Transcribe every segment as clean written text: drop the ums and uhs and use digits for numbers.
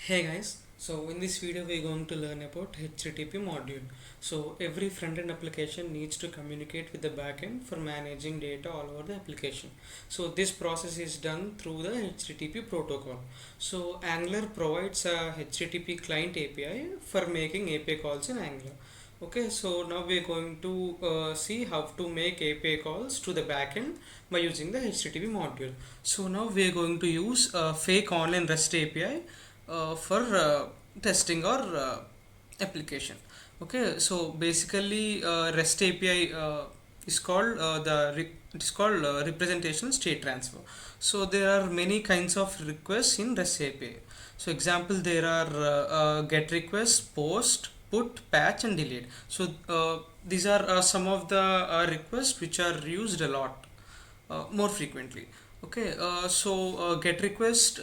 Hey guys, so in this video we're going to learn about HTTP module. So every front-end application needs to communicate with the backend for managing data all over the application. So this process is done through the HTTP protocol. So Angular provides a HTTP client API for making API calls in Angular. Okay, so now we're going to see how to make API calls to the backend by using the HTTP module. So now we're going to use a fake online REST API for testing our application. Okay, so basically REST API is called it is called representational state transfer. So there are many kinds of requests in REST API. So example, there are get request, post, put, patch and delete. So these are some of the requests which are used a lot more frequently. Okay, get request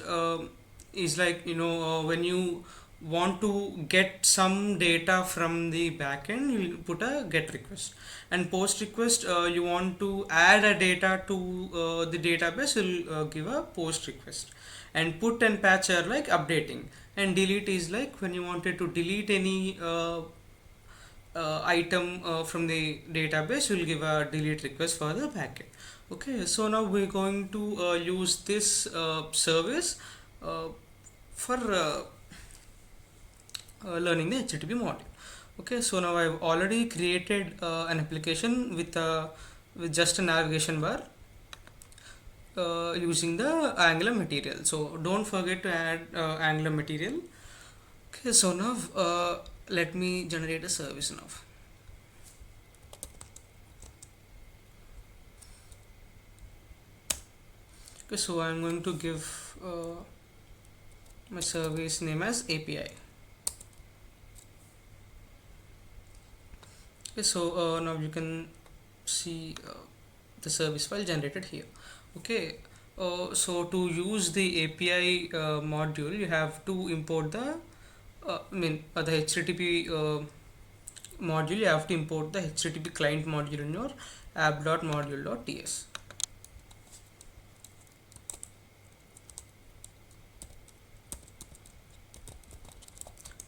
is like when you want to get some data from the backend, you put a get request, and post request, you want to add a data to the database, you'll give a post request, and put and patch are like updating, and delete is like when you wanted to delete any item from the database, you'll give a delete request for the backend. Okay, so now we're going to use this service for learning the HTTP module. Okay, so now I've already created an application with just a navigation bar using the Angular material. So don't forget to add Angular material. Okay, so now let me generate a service now. Okay, so I'm going to give my service name as API. Okay, so now you can see the service file generated here. Okay, so to use the API module, you have to import the HTTP module. You have to import the HTTP client module in your app.module.ts.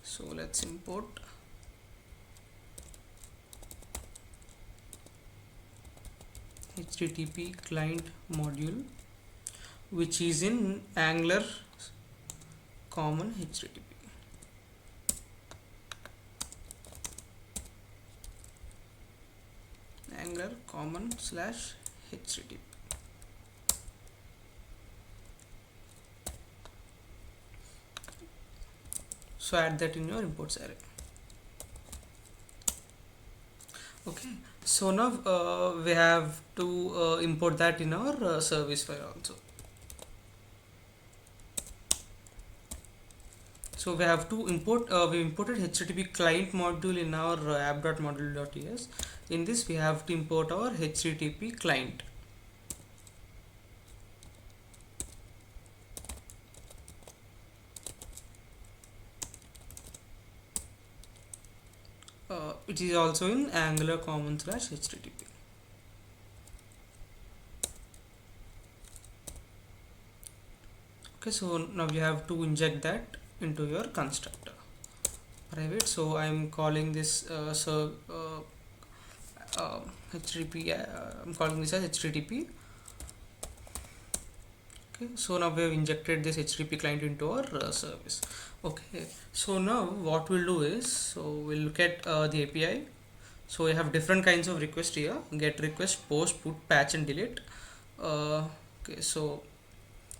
So let's import HTTP client module, which is in Angular common HTTP. Angular common slash HTTP. So add that in your imports array. Okay, so now we have to import that in our service file also. So we have to import, we imported HTTP client module in our app.module.ts. In this we have to import our HTTP client. It is also in Angular common slash HTTP. Okay, so now you have to inject that into your constructor private. So I'm calling this HTTP. I'm calling this as HTTP. Okay, so now we have injected this HTTP client into our service. Okay, so now what we'll do is, so we'll look at the API. So we have different kinds of requests here: get request, post, put, patch and delete. Okay, so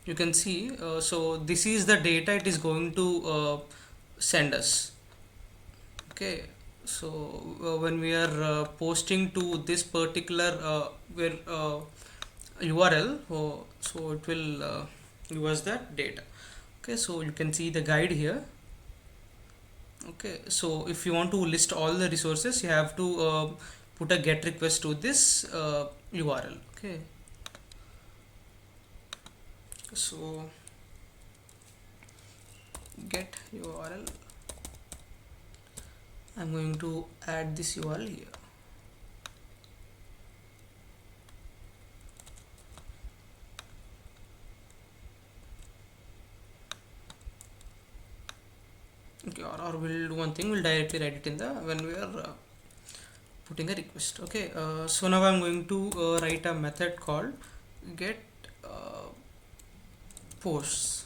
you can see, so this is the data it is going to send us. Okay, so when we are posting to this particular URL, so it will give us that data. Okay, so you can see the guide here. Okay, so if you want to list all the resources, you have to put a get request to this URL. Okay, so get URL, I'm going to add this URL here. Okay, or we'll do one thing, we'll directly write it in the when we are putting a request. Okay, so now I'm going to write a method called get posts,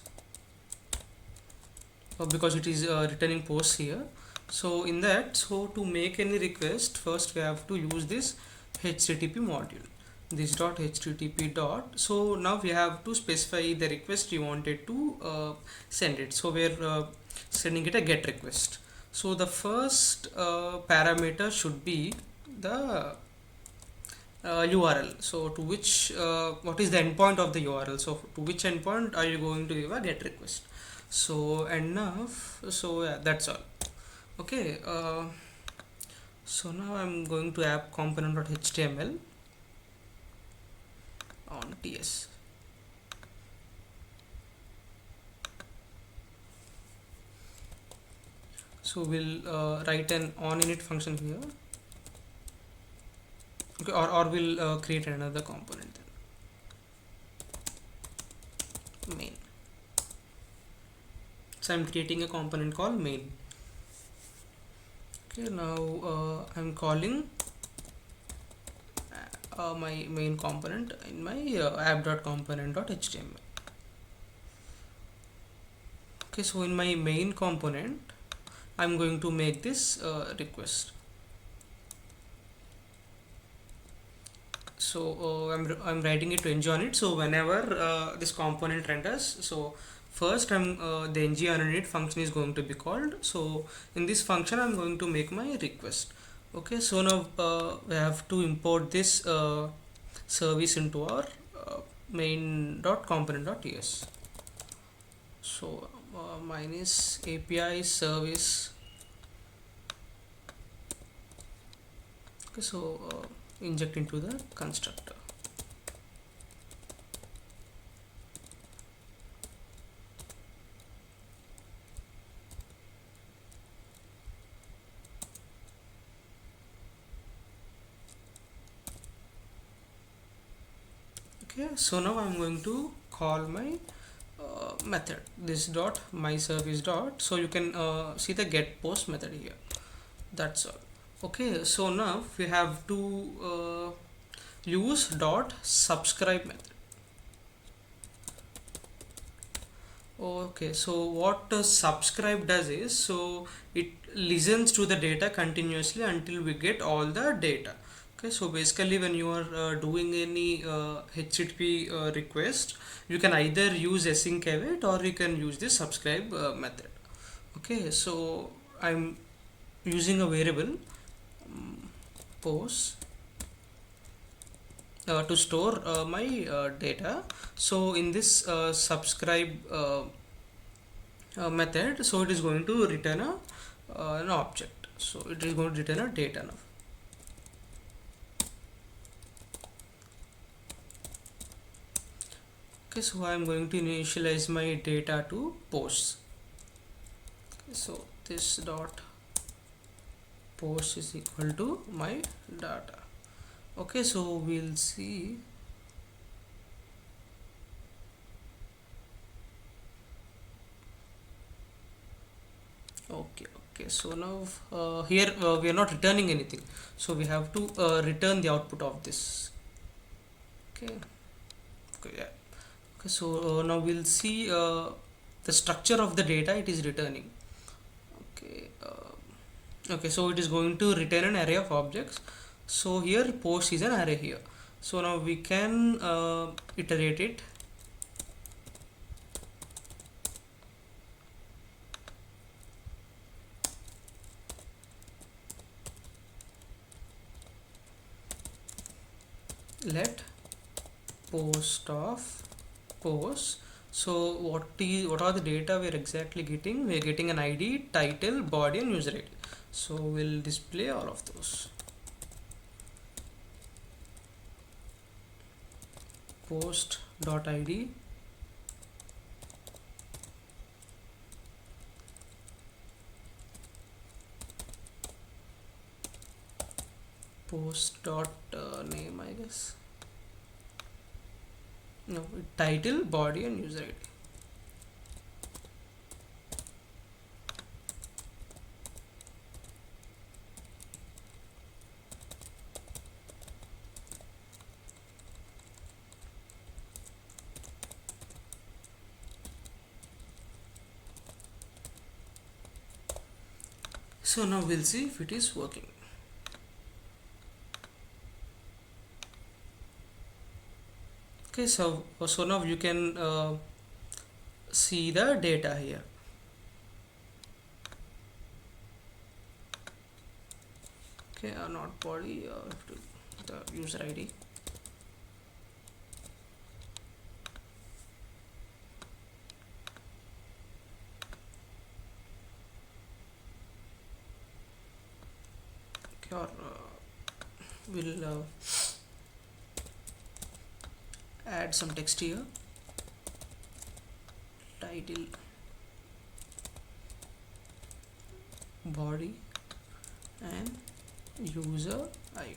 because it is returning posts here. So in that, so to make any request, first we have to use this http module, this dot http dot. So now we have to specify the request you wanted to send it. So we're sending it a get request. So the first parameter should be the URL. So to which what is the endpoint of the URL? So to which endpoint are you going to give a get request? So enough. So yeah, that's all. Okay. So now I'm going to app component.html on TS. So we'll write an onInit function here. Okay, or we'll create another component then. Main. So I'm creating a component called main. Okay, now I'm calling my main component in my app.component.html. Okay, so in my main component I'm going to make this request. So I'm writing it to ng on it. So whenever this component renders, so first I'm the ng on init function is going to be called. So in this function I'm going to make my request. Okay, so now we have to import this service into our main.component.ts. So mine is API service. Okay, so inject into the constructor. Okay, so now I'm going to call my method, this dot my service dot. So you can see the get post method here. That's all. Okay, so now we have to use dot subscribe method. Okay, so what subscribe does is, so it listens to the data continuously until we get all the data. Okay, so basically when you are doing any HTTP request, you can either use async await or you can use this subscribe method. Okay, so I'm using a variable post to store my data. So in this subscribe method, so it is going to return an object. So it is going to return a data now. Okay, so I am going to initialize my data to posts. Okay, so this dot post is equal to my data. Okay, so we'll see. Okay, so now here we are not returning anything, so we have to return the output of this. Okay, yeah. Okay, so now we'll see the structure of the data it is returning. Okay, okay, so it is going to return an array of objects. So here post is an array here. So now we can iterate it. Let post of post. So what are the data we are exactly getting? We are getting an ID, title, body, and user ID. So we'll display all of those. Post.id, post dot name, I guess. No, title, body, and user ID. So now we'll see if it is working. Okay, so now you can see the data here. Okay, not body, the user ID. Okay, or we'll add some text here. Title, body, and user ID.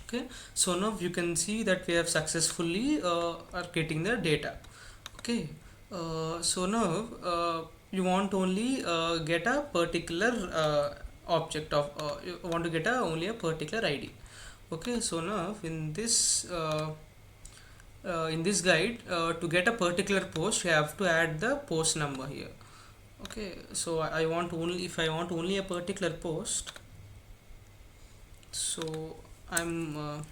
Okay, so now you can see that we have successfully are getting the data. Okay, so now you want only get a particular object of you want to get only a particular ID. Okay, so now in this guide, to get a particular post you have to add the post number here. Okay, so I want only, if I want only a particular post, so I'm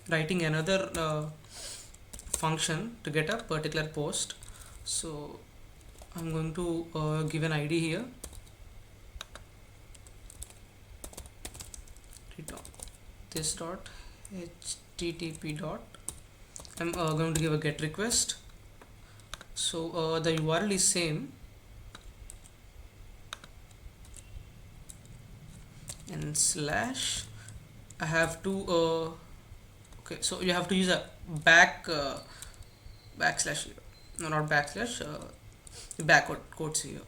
writing another function to get a particular post. So I'm going to give an ID here, return this dot http dot, I'm going to give a get request. So the URL is same, and slash I have to okay, so you have to use a backslash here. No, not backslash, back quotes here.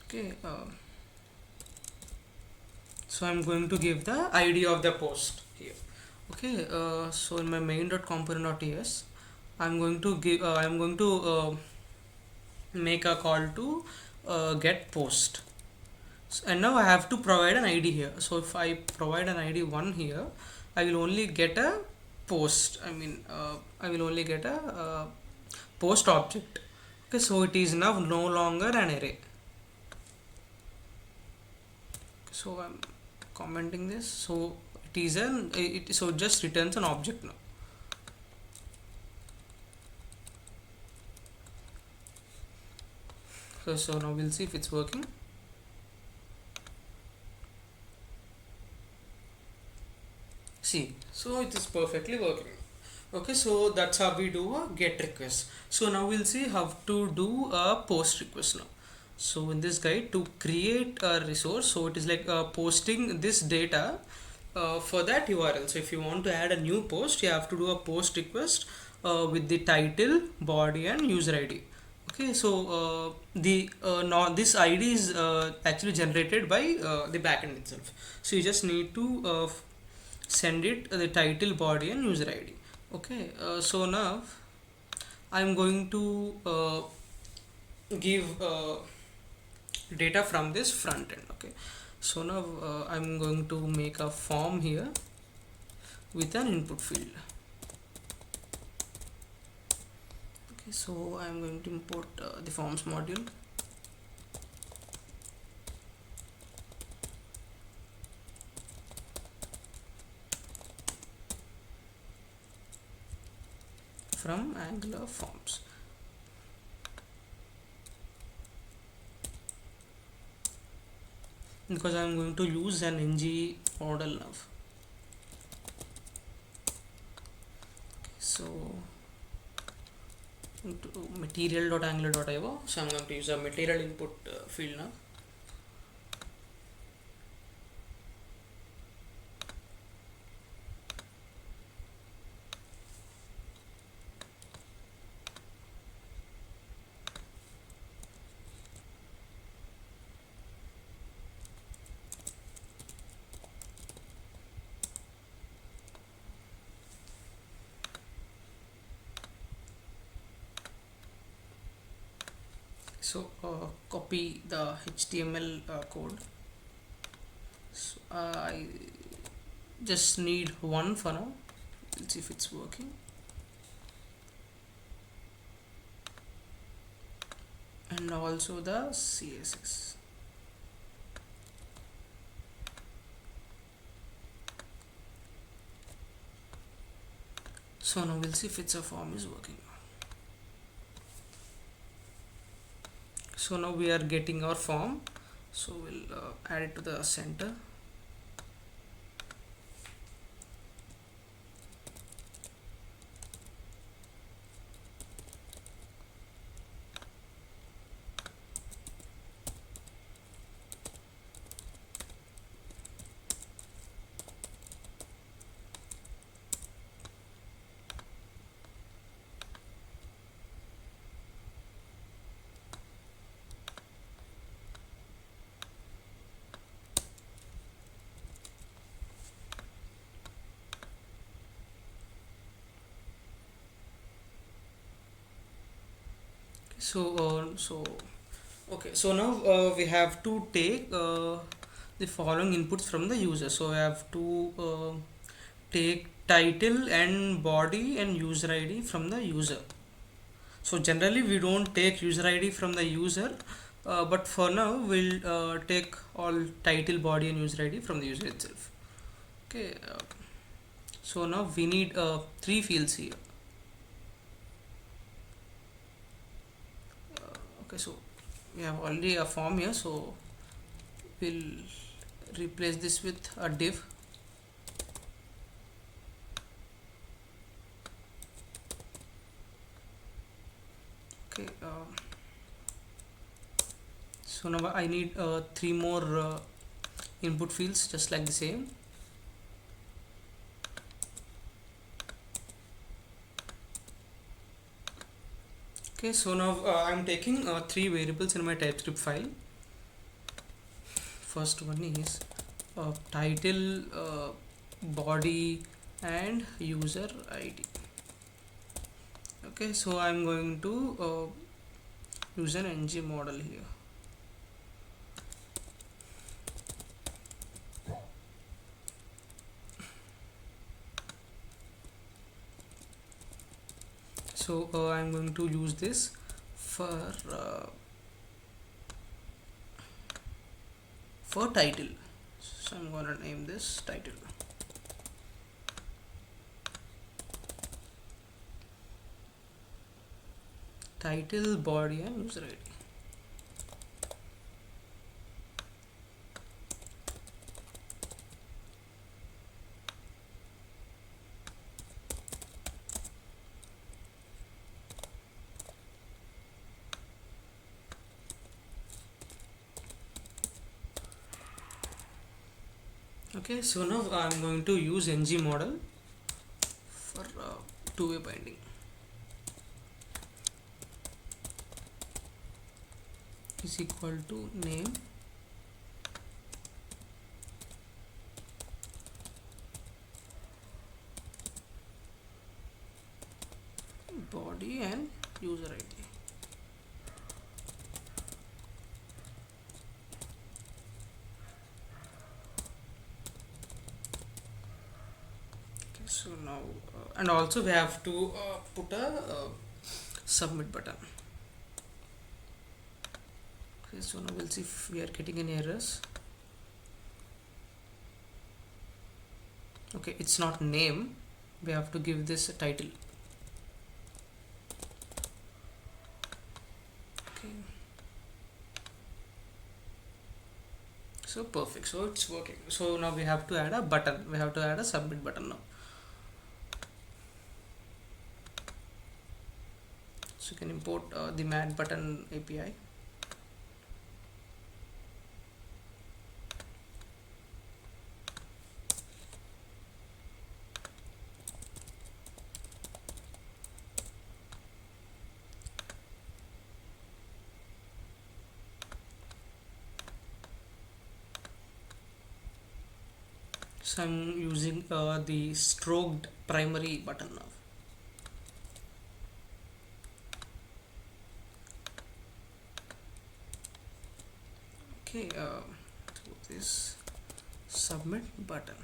Okay, so I'm going to give the ID of the post here. Okay, so in my main.component.ts I'm going to give I'm going to make a call to get post. And now I have to provide an ID here. So if I provide an ID 1 here, I will only get a post, I will only get a post object. Okay, so it is now no longer an array. So I'm commenting this, so it is so it just returns an object now. So now we'll see if it's working. See, so it is perfectly working. Okay, so that's how we do a get request. So now we'll see how to do a post request now. So in this guide, to create a resource, so it is like posting this data for that URL. So if you want to add a new post, you have to do a post request with the title, body, and user ID. Okay, so now this ID is actually generated by the backend itself. So you just need to send it the title, body, and user ID. Okay, so now I'm going to give data from this front end. Okay, so now I'm going to make a form here with an input field. Okay, so I'm going to import the forms module. From Angular forms. Because I'm going to use an ng model now. Okay, so into material.angular.io, so I'm going to use a material input field now. So copy the HTML code. So I just need one for now. Let's see if it's working. and also the CSS. So now we'll see if it's a form is working. So now we are getting our form, so we'll add it to the center. So okay, so now we have to take the following inputs from the user. So I have to take title and body and user ID from the user. So generally we don't take user ID from the user, but for now we'll take all title, body and user ID from the user itself. Okay, so now we need three fields here. Okay, so we have already a form here, so we'll replace this with a div. Okay, so now I need three more input fields just like the same. Okay, so now I'm taking three variables in my TypeScript file. First one is title, body and user ID. Okay, so I'm going to use an ng model here. So I'm going to use this for title. So I'm going to name this title. Title, body and user ID. Okay, so now I'm going to use ng model for two-way binding. Is equal to name body and user ID. Okay, so now and also we have to put a submit button. Okay, so now we'll see if we are getting any errors. Okay, it's not name, we have to give this a title. Okay, so perfect, so it's working. So now we have to add a button, we have to add a submit button now. So you can import the mat button API. So I'm using the stroked primary button now. Okay, so this submit button.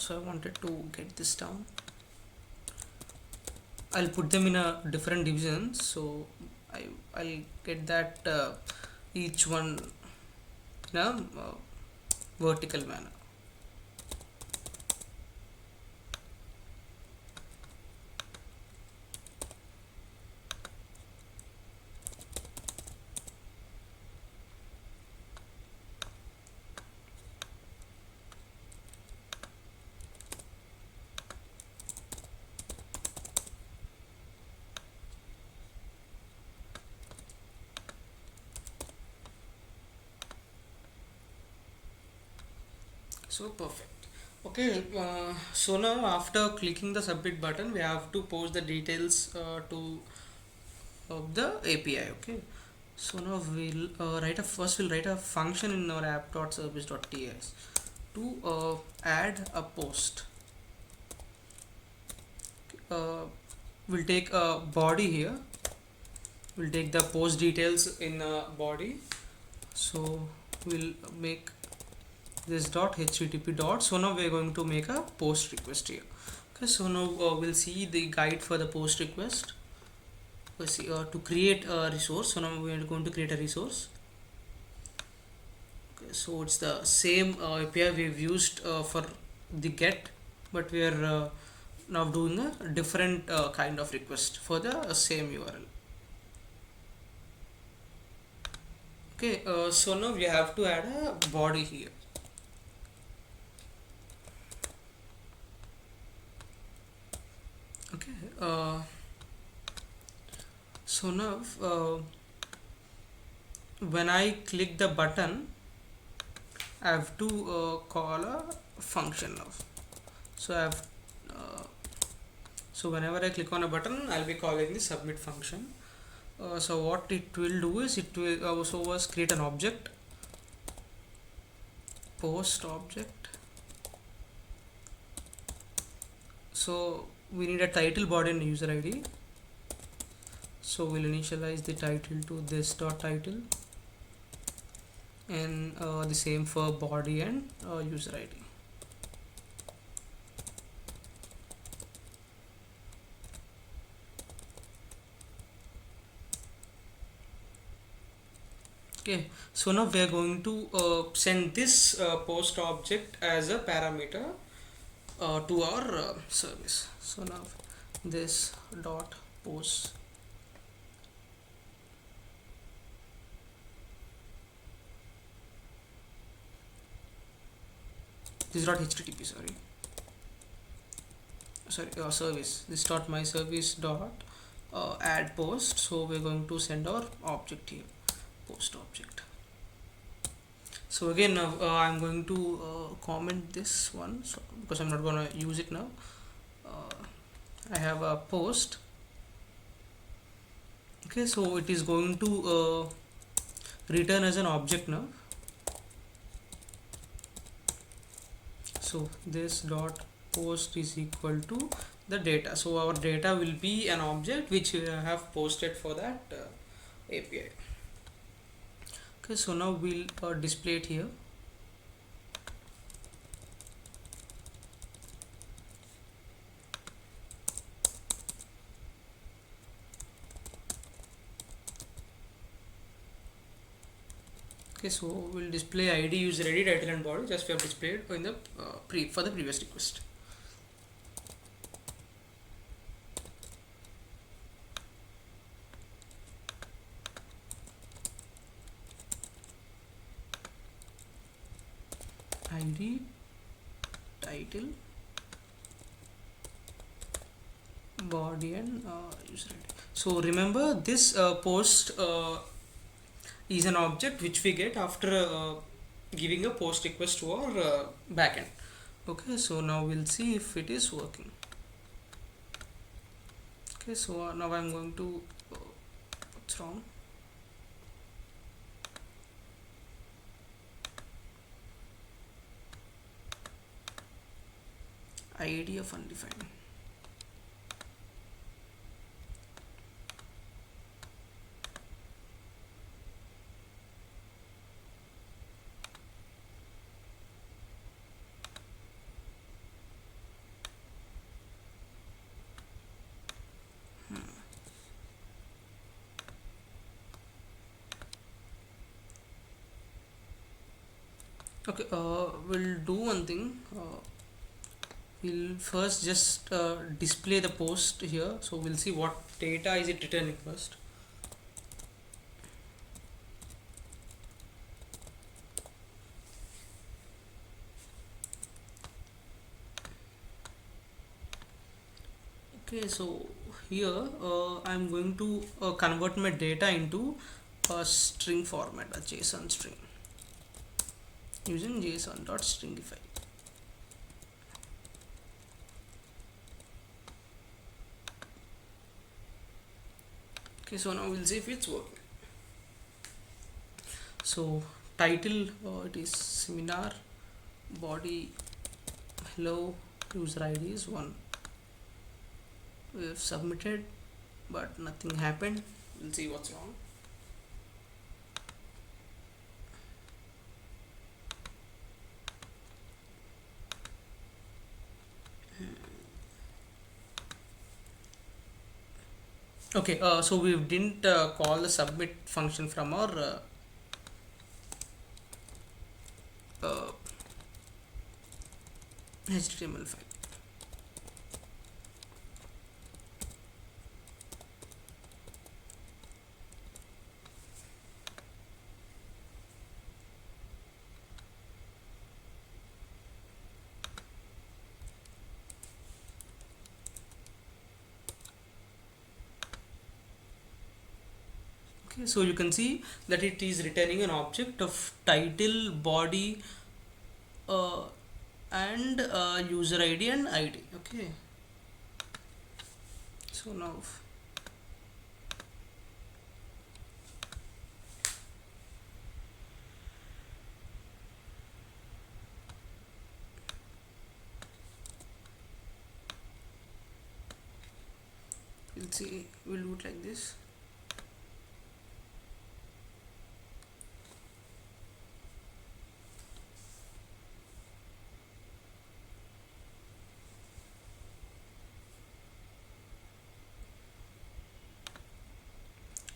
so I wanted to get this down. I'll put them in a different divisions, so I'll get that each one in a vertical manner. So perfect. Okay, so now after clicking the submit button, we have to post the details to of the API. Okay, so now we'll we'll write a function in our app.service.ts to add a post. Uh, we'll take a body here. We'll take the post details in a body. So we'll make this dot http dot. So now we're going to make a post request here. Okay, so now we'll see the guide for the post request. We'll see to create a resource. So now we're going to create a resource. Okay, so it's the same API we've used for the get, but we are now doing a different kind of request for the same URL. Okay, so now we have to add a body here. Okay, so now when I click the button, I have to call a function now. So I have so whenever I click on a button, I'll be calling the submit function. So what it will do is it will also was create an object, post object. So we need a title, body, and user ID. So we'll initialize the title to this dot title, and the same for body and user ID. Okay, so now we are going to send this post object as a parameter to our service. So now this dot post this dot http service, this dot my service dot add post. So we're going to send our object here, post object. So again I'm going to comment this one, so because I'm not going to use it now. I have a post. Okay, so it is going to return as an object now. So this dot post is equal to the data. So our data will be an object which we have posted for that API. Okay, so now we'll display it here. Okay, so we'll display ID, user ID, title, and body just we have displayed in the for the previous request. ID, title, body, and user ID. So remember this post is an object which we get after giving a post request to our backend. Okay, so now we'll see if it is working. Okay, so now I'm going to what's wrong? ID of undefined. Okay, we'll do one thing. We'll first just display the post here. So we'll see what data is it returning first. Okay, so here I'm going to convert my data into a string format, a JSON string, using JSON.stringify. Okay, so now we'll see if it's working. So title, it is seminar, body hello, user ID is 1. We have submitted but nothing happened. We'll see what's wrong. Okay, so we didn't call the submit function from our uh, HTML file. Okay, so you can see that it is returning an object of title, body, uh, and user ID and ID. Okay, so now we'll see, we'll do it like this.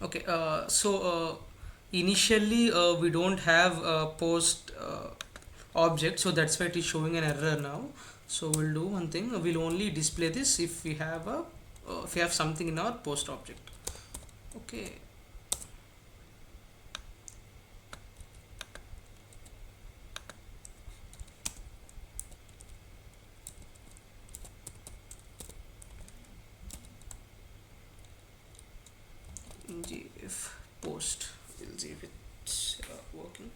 Okay, initially we don't have a post object, so that's why it is showing an error now. So we'll do one thing, we'll only display this if we have a if we have something in our post object. Okay, if post, we'll see if it's working.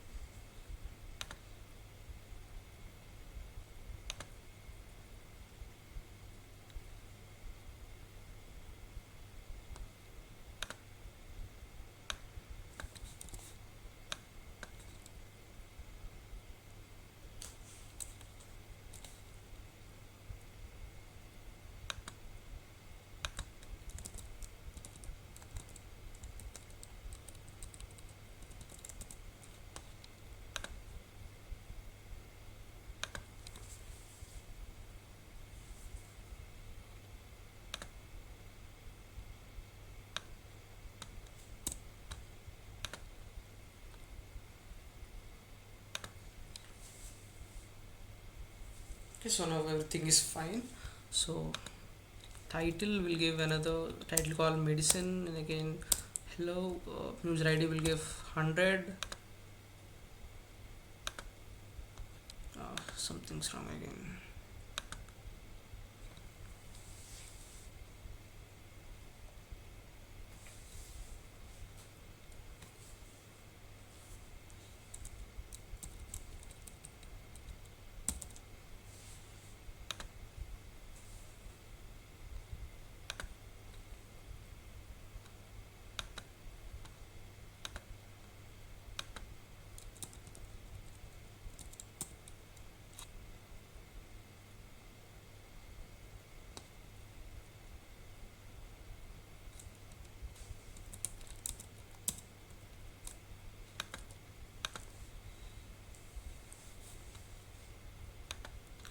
Okay, so now everything is fine. So title will give another title called medicine, and again hello, user ID will give 100. Something's wrong again.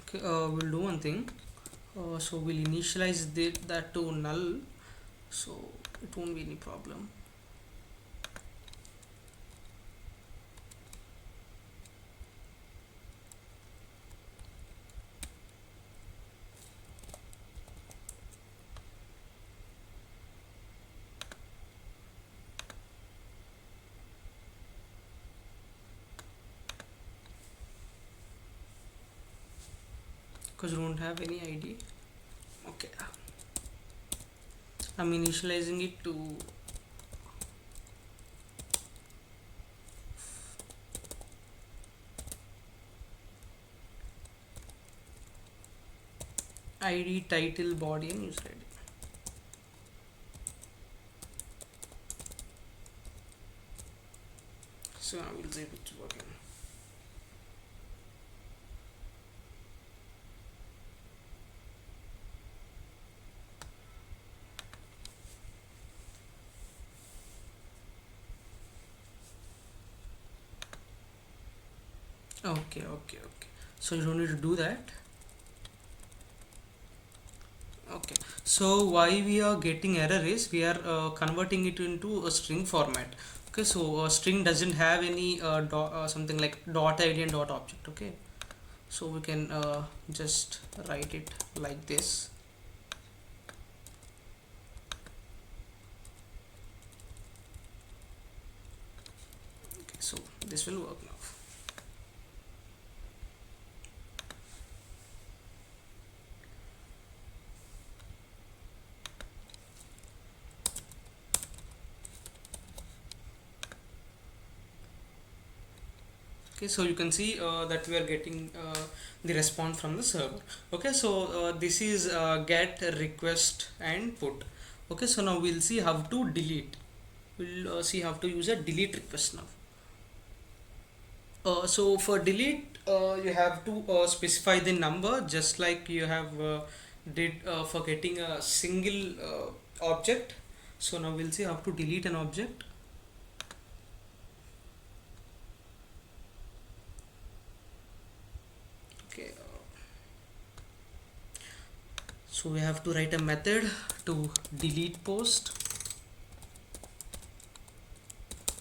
Okay, we'll do one thing. So we'll initialize that to null, so it won't be any problem. because you don't have any ID. Okay, I'm initializing it to ID, title, body, and user ID. So I will see if it's working. Okay. So you don't need to do that. Okay. So why we are getting error is we are converting it into a string format. Okay. So a string doesn't have any something like dot ID and dot object. Okay. So we can just write it like this. Okay. So this will work now. Okay, so you can see that we are getting the response from the server. Okay, so this is get, request, and put. Okay, so now we'll see how to delete. We'll see how to use a delete request now. So for delete, you have to specify the number, just like you have did for getting a single object. So now we'll see how to delete an object. Okay. So we have to write a method to delete post,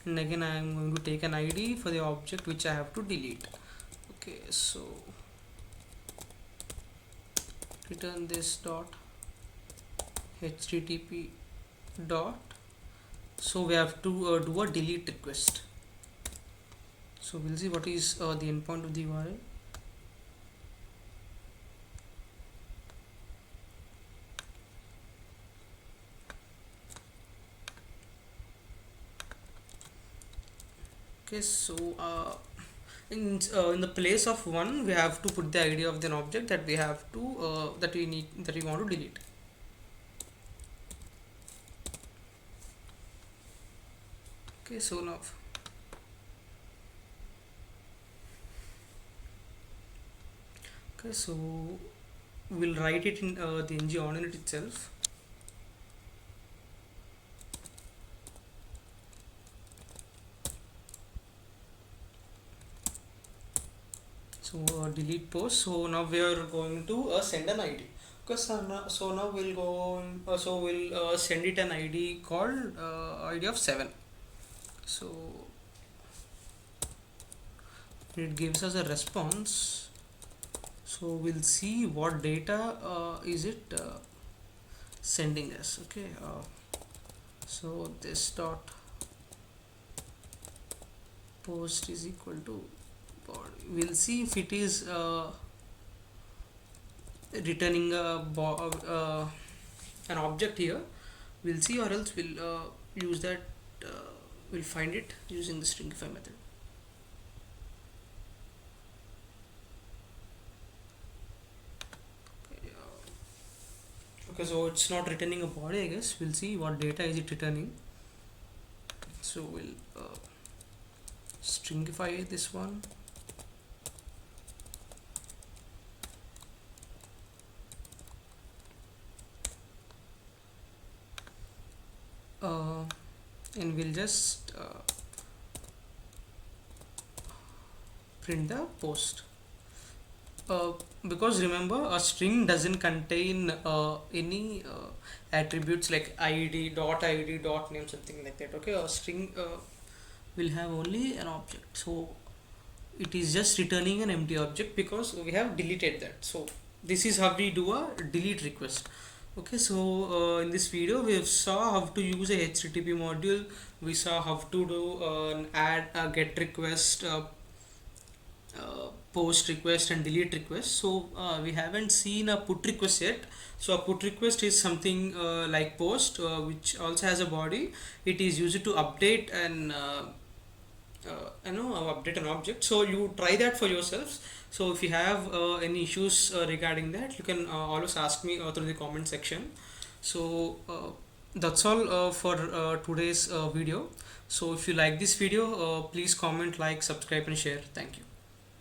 and again I am going to take an ID for the object which I have to delete. Okay, so return this dot http dot. So we have to do a delete request. So we'll see what is the endpoint of the URL. Okay, so in the place of one, we have to put the ID of the object that we have to that we want to delete. Okay, so now so we'll write it in the ng on unit itself. So delete post. So now we are going to send an ID. Okay, so now we'll go so we'll send it an ID called ID of 7. So it gives us a response. So we'll see what data is it sending us. Okay, so this dot post is equal to body. We'll see if it is returning an object here. We'll see, or else we'll use that we'll find it using the stringify method. Okay, so it's not returning a body, I guess. We'll see what data is it returning. So we'll stringify this one. And we'll just print the post. Because remember, a string doesn't contain any attributes like id, dot name, something like that. Okay, a string will have only an object, so it is just returning an empty object because we have deleted that. So this is how we do a delete request. Okay, so in this video we saw how to use a HTTP module. We saw how to do an add, get request, post request and delete request. So we haven't seen a put request yet. So a put request is something like post, which also has a body. It is used to update and update an object. So you try that for yourselves. So if you have any issues regarding that, you can always ask me through the comment section. So that's all for today's video. So if you like this video, please comment, like, subscribe and share. Thank you.